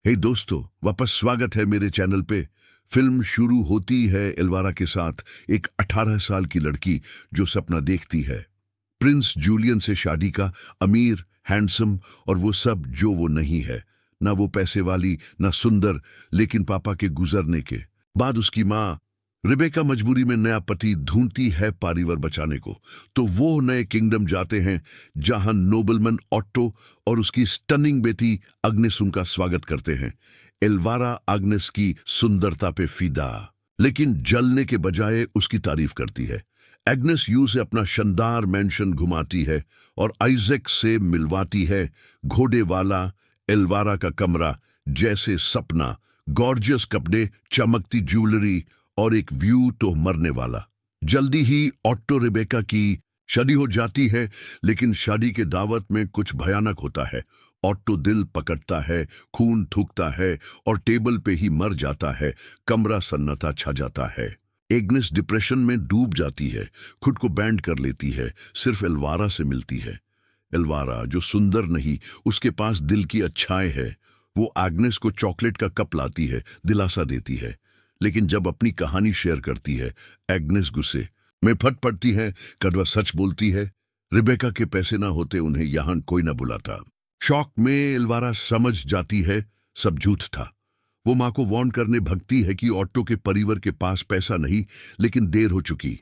हे दोस्तों, वापस स्वागत है मेरे चैनल पे। फिल्म शुरू होती है एल्वारा के साथ, एक 18 साल की लड़की जो सपना देखती है प्रिंस जूलियन से शादी का। अमीर, हैंडसम और वो सब जो वो नहीं है। ना वो पैसे वाली, ना सुंदर, लेकिन पापा के गुजरने के बाद उसकी माँ रिबेका मजबूरी में नया पति ढूंढती है पारिवार बचाने को। तो वो नए किंगडम जाते हैं जहां नोबलमैन ऑट्टो और उसकी स्टनिंग बेटी अग्नेस उनका स्वागत करते हैं। एल्वारा अग्नेस की सुंदरता पे फिदा, लेकिन जलने के बजाय उसकी तारीफ करती है। एग्नेस यू से अपना शानदार मैंशन घुमाती है और आइजैक से मिलवाती है। घोड़े वाला एल्वारा का कमरा जैसे सपना, गॉर्जियस कपड़े, चमकती ज्वेलरी और एक व्यू तो मरने वाला। जल्दी ही ऑट्टो रिबेका की शादी हो जाती है, लेकिन शादी के दावत में कुछ भयानक होता है। ऑट्टो दिल पकड़ता है, खून थूकता है और टेबल पे ही मर जाता है। कमरा सन्नाटा छा जाता है। एग्नेस डिप्रेशन में डूब जाती है, खुद को बैंड कर लेती है, सिर्फ एल्वारा से मिलती है। एल्वारा जो सुंदर नहीं, उसके पास दिल की अच्छाई है। वो एग्नेस को चॉकलेट का कप लाती है, दिलासा देती है। लेकिन जब अपनी कहानी शेयर करती है, एग्नेस गुस्से में फट पड़ती है। कड़वा सच बोलती है, रिबेका के पैसे ना होते उन्हें यहां कोई ना बुलाता। शॉक में एल्वारा समझ जाती है सब झूठ था। वो माँ को वार्न करने भगती है कि ऑट्टो के परिवार के पास पैसा नहीं, लेकिन देर हो चुकी।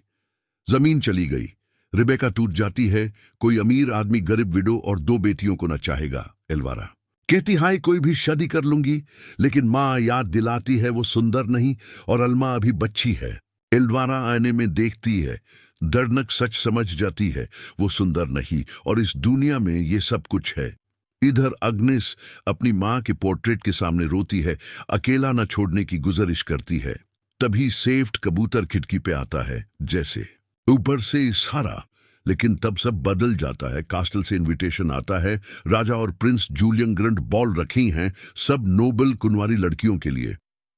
जमीन चली गई, रिबेका टूट जाती है। कोई अमीर आदमी गरीब विडो और 2 बेटियों को न चाहेगा। एल्वारा कहती हाय कोई भी शादी कर लूंगी, लेकिन माँ याद दिलाती है वो सुंदर नहीं और अल्मा अभी बच्ची है। एल्वारा आईने में देखती है, दर्दनाक सच समझ जाती है, वो सुंदर नहीं और इस दुनिया में ये सब कुछ है। इधर अग्नेस अपनी माँ के पोर्ट्रेट के सामने रोती है, अकेला न छोड़ने की गुजारिश करती है। तभी सेफ्ट कबूतर खिड़की पे आता है, जैसे ऊपर से इशारा। लेकिन तब सब बदल जाता है। कास्टल से इनविटेशन आता है। राजा और प्रिंस जूलियन ग्रैंड बॉल रखी हैं, सब नोबल कुंवारी लड़कियों के लिए।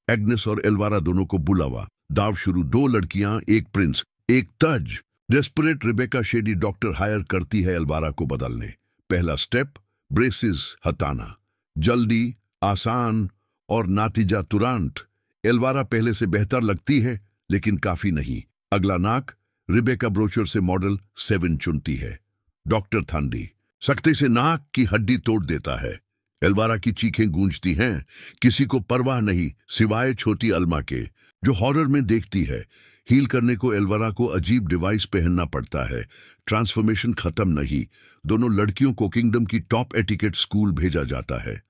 एग्नेस और एल्वारा दोनों को बुलावा। दाव शुरू, 2 लड़कियां, एक प्रिंस, एक तज। Desperate Rebecca shady doctor hire करती है एल्वारा को बदलने। पहला स्टेप, ब्रेसिस हटाना। जल्दी, आसान और नातीजा तुरंत। एल्वारा पहले से बेहतर लगती है, लेकिन काफी नहीं। अगला नाक, रिबेका ब्रोचर से मॉडल 7 चुनती है। डॉक्टर थांडी सख्ती से नाक की हड्डी तोड़ देता है। एल्वारा की चीखें गूंजती हैं। किसी को परवाह नहीं, सिवाय छोटी अल्मा के, जो हॉरर में देखती है। हील करने को एल्वारा को अजीब डिवाइस पहनना पड़ता है। ट्रांसफॉर्मेशन खत्म नहीं। दोनों लड़कियों को किंगडम की टॉप एटिकेट स्कूल भेजा जाता है।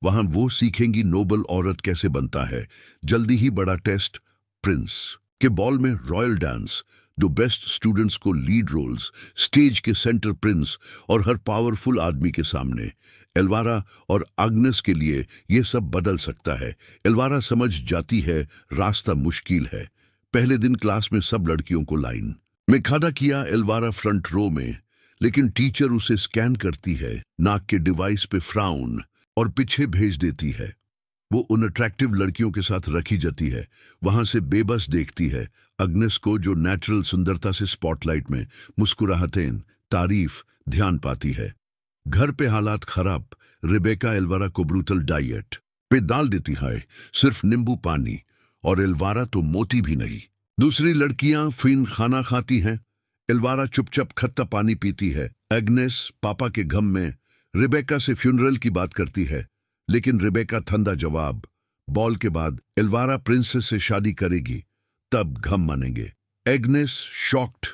वहां वो सीखेंगी नोबल औरत कैसे बनता है। जल्दी ही बड़ा टेस्ट, प्रिंस के बॉल में रॉयल डांस, 2 बेस्ट स्टूडेंट्स को लीड रोल्स, स्टेज के सेंटर प्रिंस और हर पावरफुल आदमी के सामने। एल्वारा और अग्नेस के लिए यह सब बदल सकता है। एल्वारा समझ जाती है रास्ता मुश्किल है। पहले दिन क्लास में सब लड़कियों को लाइन में खड़ा किया। एल्वारा फ्रंट रो में, लेकिन टीचर उसे स्कैन करती है, नाक के डिवाइस पे फ्राउन और पीछे भेज देती है। वो उन अट्रैक्टिव लड़कियों के साथ रखी जाती है। वहां से बेबस देखती है अग्नेस को, जो नेचुरल सुंदरता से स्पॉटलाइट में मुस्कुराहटें, तारीफ, ध्यान पाती है। घर पे हालात खराब। रिबेका एल्वारा को ब्रूटल डाइट पे डाल देती है, सिर्फ नींबू पानी, और एल्वारा तो मोटी भी नहीं। दूसरी लड़कियां फिन खाना खाती हैं, एल्वारा चुपचाप खट्टा पानी पीती है। एग्नेस पापा के गम में रिबेका से फ्यूनरल की बात करती है, लेकिन रिबेका ठंडा जवाब। बॉल के बाद एल्वारा प्रिंसेस से शादी करेगी, तब गम मानेंगे। एग्नेस शॉक्ड,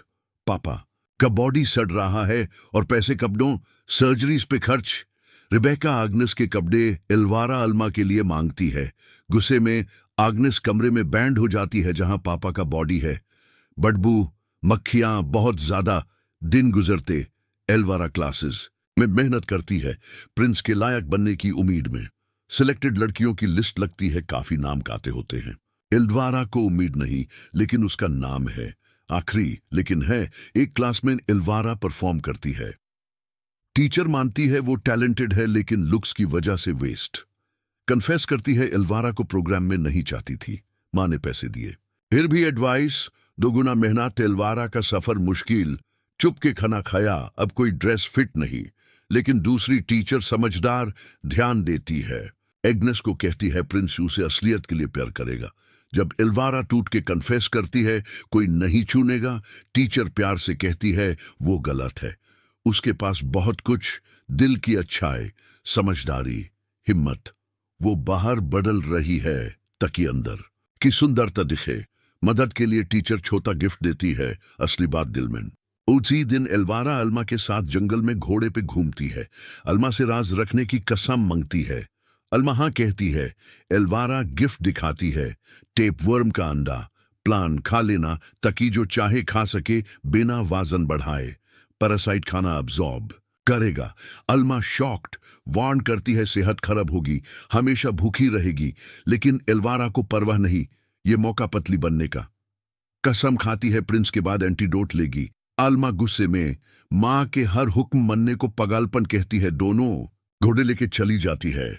पापा का बॉडी सड़ रहा है और पैसे कपड़ों, सर्जरीज पे खर्च। रिबेका आग्नेस के कपड़े एल्वारा अल्मा के लिए मांगती है। गुस्से में आग्नेस कमरे में बैंड हो जाती है जहां पापा का बॉडी है। बदबू, मक्खियां बहुत ज्यादा। दिन गुजरते, एल्वारा क्लासेस में मेहनत करती है, प्रिंस के लायक बनने की उम्मीद में। सिलेक्टेड लड़कियों की लिस्ट लगती है, काफी नाम काते होते हैं। एल्वारा को उम्मीद नहीं, लेकिन उसका नाम है। आखिरी लेकिन है, एक क्लास में एल्वारा परफॉर्म करती है। टीचर मानती है वो टैलेंटेड है, लेकिन लुक्स की वजह से वेस्ट। कन्फेस करती है एल्वारा को प्रोग्राम में नहीं चाहती थी, माँ ने पैसे दिए। फिर भी एडवाइस, 2 गुना मेहनत। एल्वारा का सफर मुश्किल। चुप के खाना खाया, अब कोई ड्रेस फिट नहीं, लेकिन दूसरी टीचर समझदार, ध्यान देती है। एग्नेस को कहती है प्रिंस उसे असलियत के लिए प्यार करेगा। जब एल्वारा टूट के कन्फेस करती है कोई नहीं छूनेगा, टीचर प्यार से कहती है वो गलत है। उसके पास बहुत कुछ, दिल की अच्छाई, समझदारी, हिम्मत। वो बाहर बदल रही है ताकि अंदर की सुंदरता दिखे। मदद के लिए टीचर छोटा गिफ्ट देती है, असली बात दिल में। उसी दिन एल्वारा अल्मा के साथ जंगल में घोड़े पे घूमती है। अल्मा से राज रखने की कसम मांगती है। अल्मा हाँ कहती है। एल्वारा गिफ्ट दिखाती है, टेपवर्म का अंडा। प्लान खा लेना ताकि जो चाहे खा सके बिना वजन बढ़ाए। पैरासाइट खाना अब्सॉर्ब करेगा। अल्मा शॉक्ड, वार्न करती है सेहत खराब होगी, हमेशा भूखी रहेगी। लेकिन एल्वारा को परवाह नहीं, ये मौका पतली बनने का। कसम खाती है प्रिंस के बाद एंटीडोट लेगी। अल्मा गुस्से में मां के हर हुक्म मनने को पागलपन कहती है। दोनों घोड़े लेके चली जाती है।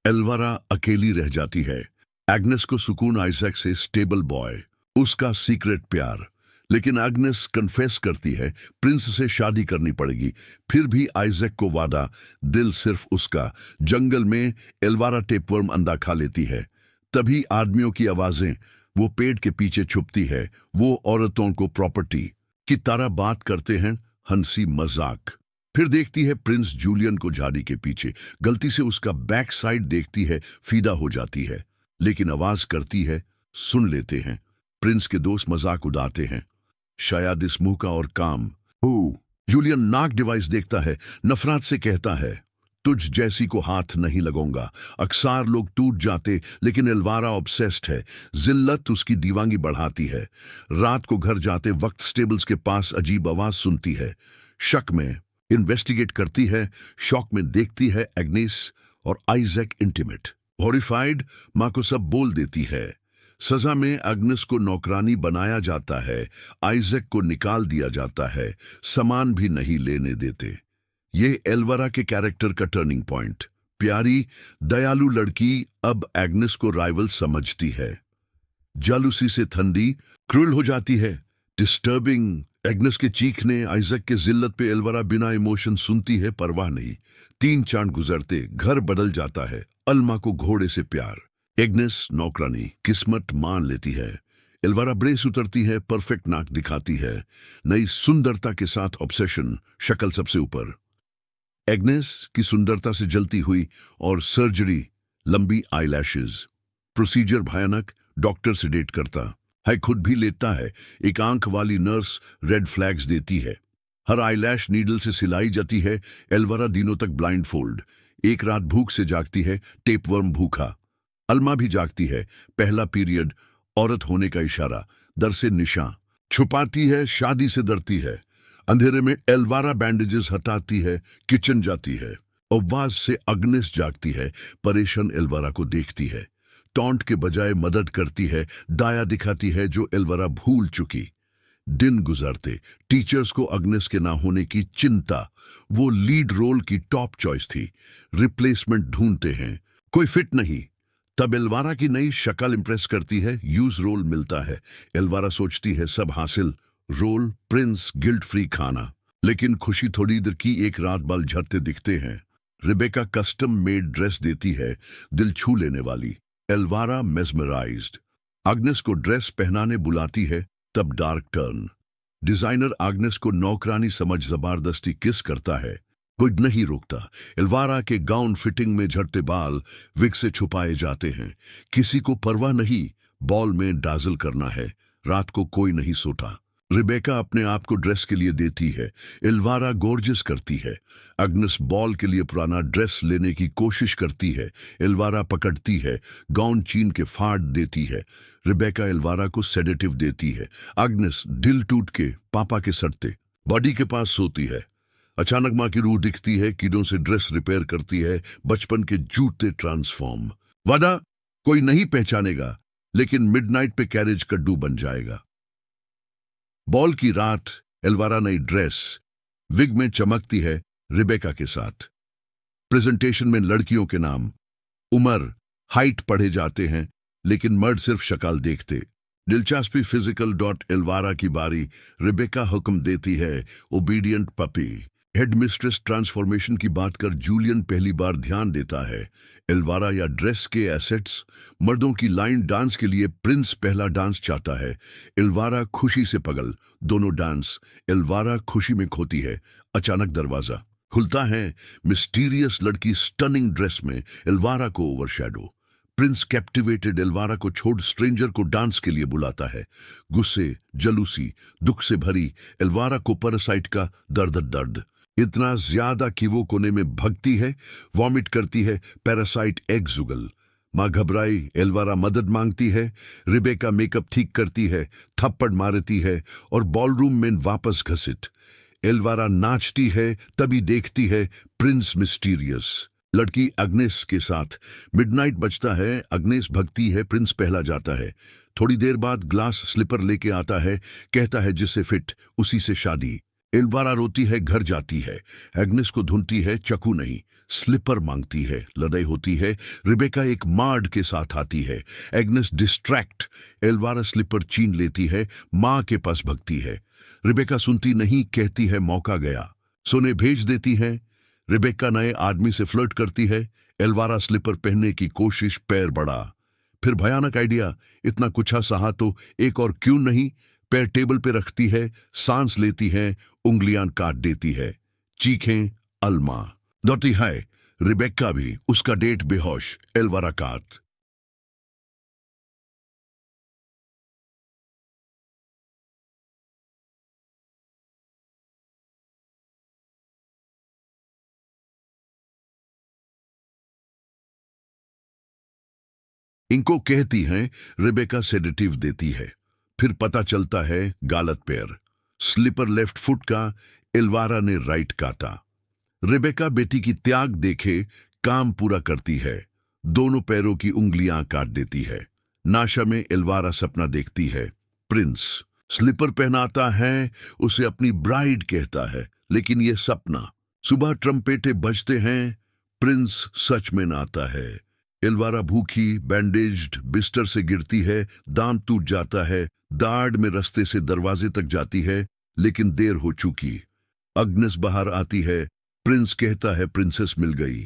एल्वारा अकेली रह जाती है। एग्नेस को सुकून आइजैक से, स्टेबल बॉय, उसका सीक्रेट प्यार। लेकिन एग्नेस कन्फेस करती है प्रिंस से शादी करनी पड़ेगी। फिर भी आइजैक को वादा, दिल सिर्फ उसका। जंगल में एल्वारा टेपवर्म अंडा खा लेती है। तभी आदमियों की आवाजें, वो पेड़ के पीछे छुपती है। वो औरतों को प्रॉपर्टी की तरह बात करते हैं, हंसी मजाक। फिर देखती है प्रिंस जूलियन को झाड़ी के पीछे। गलती से उसका बैक साइड देखती है, फीदा हो जाती है। लेकिन आवाज करती है, सुन लेते हैं। प्रिंस के दोस्त मजाक उड़ाते हैं, शायद इस मुंह का और काम हो। जूलियन नाक डिवाइस देखता है, नफरत से कहता है तुझ जैसी को हाथ नहीं लगाऊंगा। अक्सर लोग टूट जाते, लेकिन एल्वारा ऑब्सेस्ड है। जिल्लत उसकी दीवांगी बढ़ाती है। रात को घर जाते वक्त स्टेबल्स के पास अजीब आवाज सुनती है। शक में इन्वेस्टिगेट करती है। शॉक में देखती है एग्नेस और आइजैक इंटीमेट। हॉरिफाइड मां को सब बोल देती है। सजा में एग्नेस को नौकरानी बनाया जाता है। आइजैक को निकाल दिया जाता है। सामान भी नहीं लेने देते। ये एल्वारा के कैरेक्टर का टर्निंग पॉइंट। प्यारी दयालु लड़की अब एग्नेस को राइवल समझती है। जालूसी से ठंडी क्रूल हो जाती है। डिस्टर्बिंग एग्नेस के चीखने, आइजैक के जिल्लत पे एल्वारा बिना इमोशन सुनती है, परवाह नहीं। 3 चांद गुजरते घर बदल जाता है। अल्मा को घोड़े से प्यार, एग्नेस नौकरानी, किस्मत मान लेती है। एल्वारा ब्रेस उतरती है, परफेक्ट नाक दिखाती है। नई सुंदरता के साथ ऑब्सेशन, शक्ल सबसे ऊपर। एग्नेस की सुंदरता से जलती हुई और सर्जरी, लंबी आईलैशेस। प्रोसीजर भयानक, डॉक्टर सेडेट करता है, खुद भी लेता है। एक आंख वाली नर्स रेड फ्लैग्स देती है। हर आईलैश नीडल से सिलाई जाती है। एल्वारा दिनों तक ब्लाइंड फोल्ड। एक रात भूख से जागती है, टेपवर्म भूखा। अल्मा भी जागती है। पहला पीरियड, औरत होने का इशारा, दर से निशान छुपाती है, शादी से डरती है। अंधेरे में एल्वारा बैंडेजेस हटाती है, किचन जाती है। आवाज से एग्नेस जागती है, परेशान एल्वारा को देखती है। टॉन्ट के बजाय मदद करती है, दाया दिखाती है जो एल्वारा भूल चुकी। दिन गुजरते, टीचर्स को एग्नेस के ना होने की चिंता। वो लीड रोल की टॉप चॉइस थी। रिप्लेसमेंट ढूंढते हैं, कोई फिट नहीं। तब एल्वारा की नई शक्ल इंप्रेस करती है, यूज रोल मिलता है। एल्वारा सोचती है सब हासिल, रोल प्रिंस, गिल्ट फ्री खाना। लेकिन खुशी थोड़ी देर की, एक रात बाल झड़ते दिखते हैं। रिबेका कस्टम मेड ड्रेस देती है, दिल छू लेने वाली। एल्वारा मेस्मराइज्ड। एग्नेस को ड्रेस पहनाने बुलाती है, तब डार्क टर्न। डिजाइनर एग्नेस को नौकरानी समझ जबरदस्ती किस करता है, कोई नहीं रोकता। एल्वारा के गाउन फिटिंग में झड़ते बाल विग से छुपाए जाते हैं। किसी को परवाह नहीं, बॉल में डाजल करना है। रात को कोई नहीं सोता। रिबेका अपने आप को ड्रेस के लिए देती है। एल्वारा गॉर्जियस करती है। एग्नेस बॉल के लिए पुराना ड्रेस लेने की कोशिश करती है। एल्वारा पकड़ती है, गाउन चीन के फाड़ देती है। रिबेका एल्वारा को सेडेटिव देती है। एग्नेस दिल टूट के पापा के सटते बॉडी के पास सोती है। अचानक मां की रूह दिखती है, कीड़ों से ड्रेस रिपेयर करती है। बचपन के जूते ट्रांसफॉर्म। वादा कोई नहीं पहचानेगा, लेकिन मिडनाइट पे कैरेज कड्डू बन जाएगा। बॉल की रात, एल्वारा नई ड्रेस, विग में चमकती है रिबेका के साथ। प्रेजेंटेशन में लड़कियों के नाम, उम्र, हाइट पढ़े जाते हैं, लेकिन मर्द सिर्फ शक्ल देखते। दिलचस्पी फिजिकल। एल्वारा की बारी। रिबेका हुक्म देती है, ओबीडियंट पपी। हेडमिस्ट्रेस ट्रांसफॉर्मेशन की बात कर जूलियन पहली बार ध्यान देता है। एल्वारा या ड्रेस के एसेट्स, मर्दों की लाइन डांस के लिए प्रिंस पहला डांस चाहता है। एल्वारा खुशी से पगल, दोनों डांस। एल्वारा खुशी में खोती है। अचानक दरवाजा खुलता है। मिस्टीरियस लड़की स्टनिंग ड्रेस में एल्वारा को ओवरशैडो। प्रिंस कैप्टिवेटेड एल्वारा को छोड़ स्ट्रेंजर को डांस के लिए बुलाता है। गुस्से, जलूसी, दुख से भरी एल्वारा को पैरासाइट का दर्द इतना ज्यादा कि वो कोने में भगती है, वॉमिट करती है। पैरासाइट एग्स उगल। मां घबराई, एल्वारा मदद मांगती है। रिबेका मेकअप ठीक करती है, थप्पड़ मारती है और बॉलरूम में वापस घसीट। एल्वारा नाचती है, तभी देखती है प्रिंस मिस्टीरियस लड़की अग्नेस के साथ। मिडनाइट बजता है, अग्नेस भगती है, प्रिंस पहला जाता है। थोड़ी देर बाद ग्लास स्लीपर लेके आता है, कहता है जिससे फिट उसी से शादी। एल्वारा रोती है, घर जाती है। एग्नेस को ढूंढती है, चक्कू नहीं, स्लीपर मांगती है। लड़ाई होती है। रिबेका एक मार्ड के साथ आती है। Agnes distract. एल्वारा स्लीपर छीन लेती है, मां के पास भगती है। रिबेका सुनती नहीं, कहती है मौका गया। सोने भेज देती है। रिबेका नए आदमी से फ्लर्ट करती है। एल्वारा स्लीपर पहनने की कोशिश, पैर बढ़ा। फिर भयानक आइडिया, इतना कुछा सहा तो एक और क्यों नहीं। पैर टेबल पे रखती है, सांस लेती है, उंगलियां काट देती है। चीखें अल्मा दौड़ती है। रिबेका भी, उसका डेट बेहोश, एल्वारा काट। इनको कहती हैं, रिबेका सेडेटिव देती है। फिर पता चलता है गलत पैर। स्लीपर लेफ्ट फुट का, एल्वारा ने राइट काटा। रिबेका बेटी की त्याग देखे काम पूरा करती है। दोनों पैरों की उंगलियां काट देती है। नाशा में एल्वारा सपना देखती है। प्रिंस स्लीपर पहनाता है, उसे अपनी ब्राइड कहता है, लेकिन यह सपना। सुबह ट्रम्पेटे बजते हैं, प्रिंस सच में नाता है। एल्वारा भूखी, बैंडेज्ड बिस्तर से गिरती है, दांत टूट जाता है, दाढ़ में रास्ते से दरवाजे तक जाती है, लेकिन देर हो चुकी। अग्नेस बाहर आती है। प्रिंस कहता है प्रिंसेस मिल गई।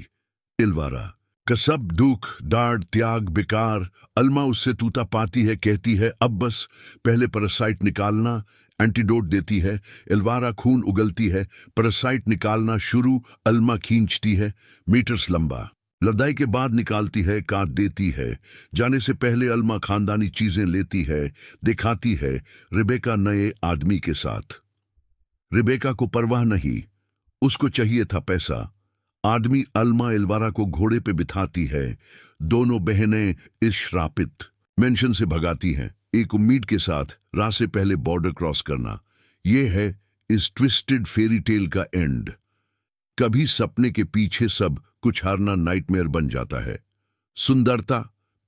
एल्वारा का सब दुख, दाढ़, त्याग बेकार। अल्मा उससे तूता पाती है, कहती है अब बस, पहले पैरासाइट निकालना। एंटीडोट देती है। एल्वारा खून उगलती है। पैरासाइट निकालना शुरू, अल्मा खींचती है, मीटर्स लंबा। लड़ाई के बाद निकालती है, काट देती है। जाने से पहले अल्मा खानदानी चीजें लेती है, दिखाती है रिबेका नए आदमी के साथ। रिबेका को परवाह नहीं, उसको चाहिए था पैसा। आदमी अल्मा एल्वारा को घोड़े पे बिठाती है। दोनों बहनें इस श्रापित मेंशन से भगाती हैं, एक उम्मीद के साथ, रात से पहले बॉर्डर क्रॉस करना। यह है इस ट्विस्टेड फेरी टेल का एंड। कभी सपने के पीछे सब कुछ हारना नाइटमेयर बन जाता है। सुंदरता,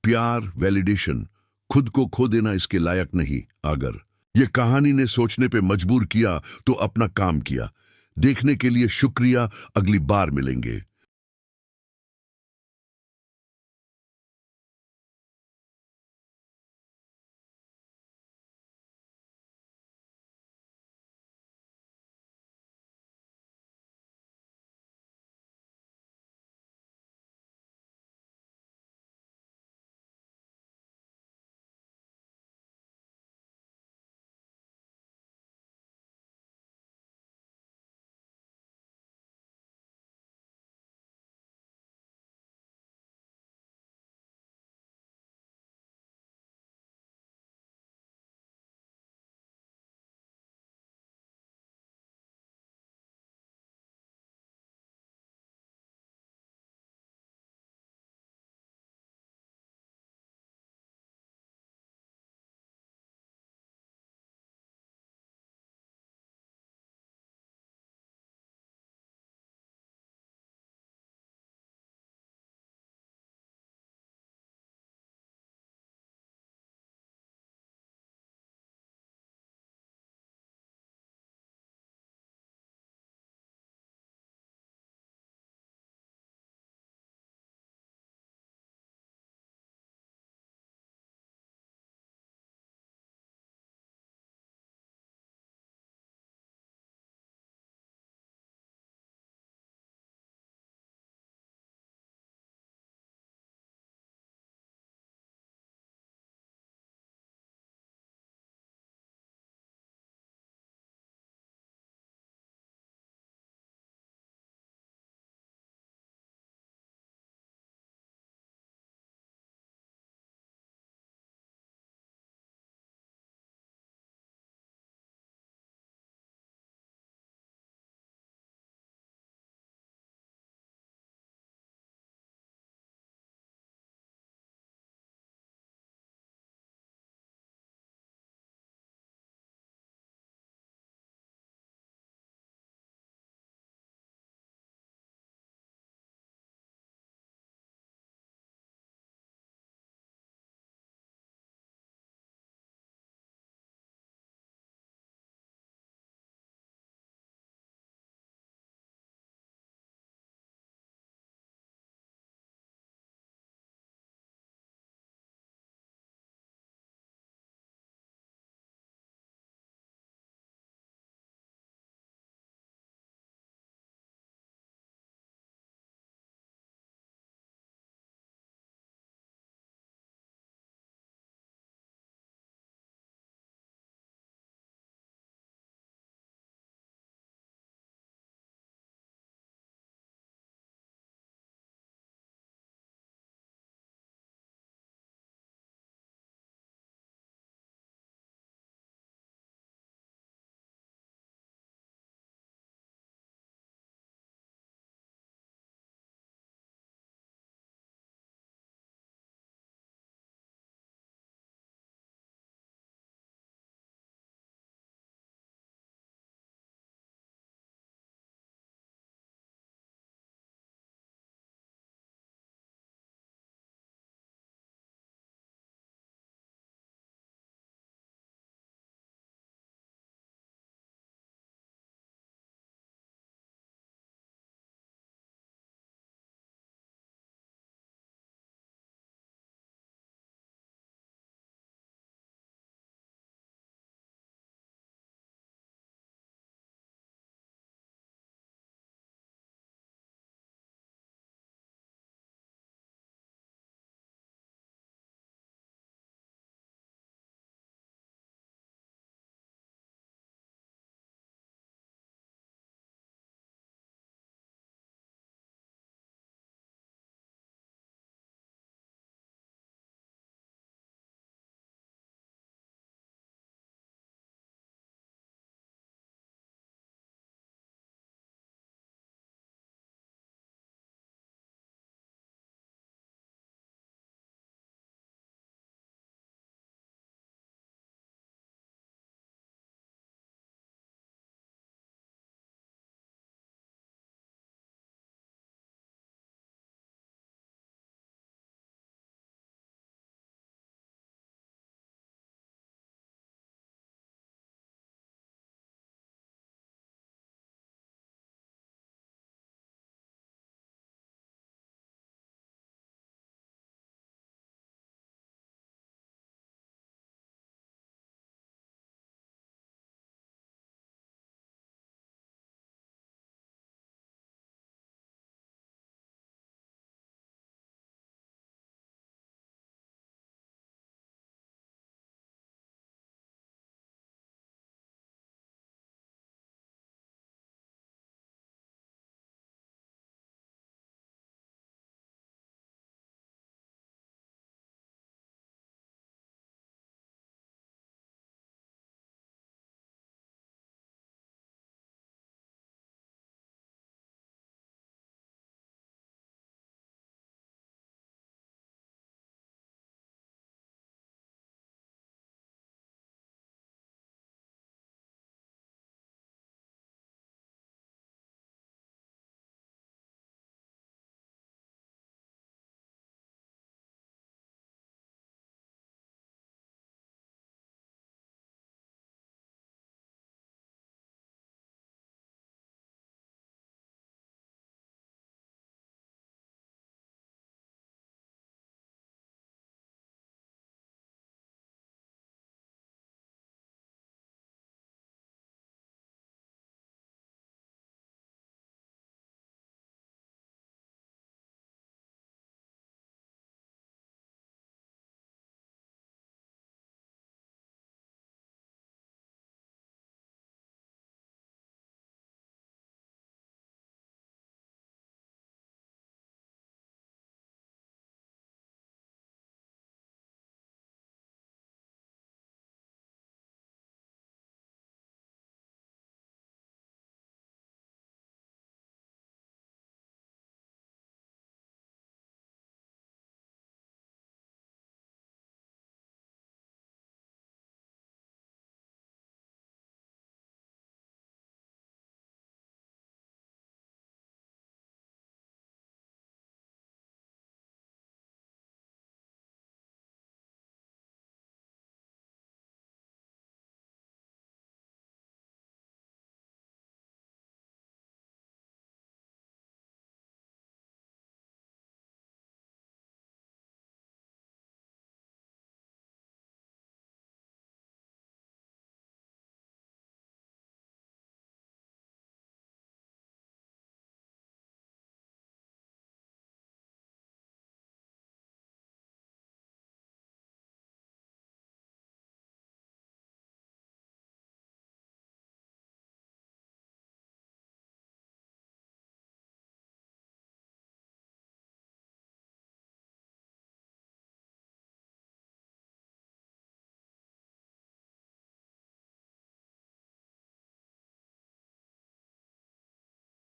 प्यार, वैलिडेशन, खुद को खो देना इसके लायक नहीं। अगर यह कहानी ने सोचने पे मजबूर किया तो अपना काम किया। देखने के लिए शुक्रिया, अगली बार मिलेंगे।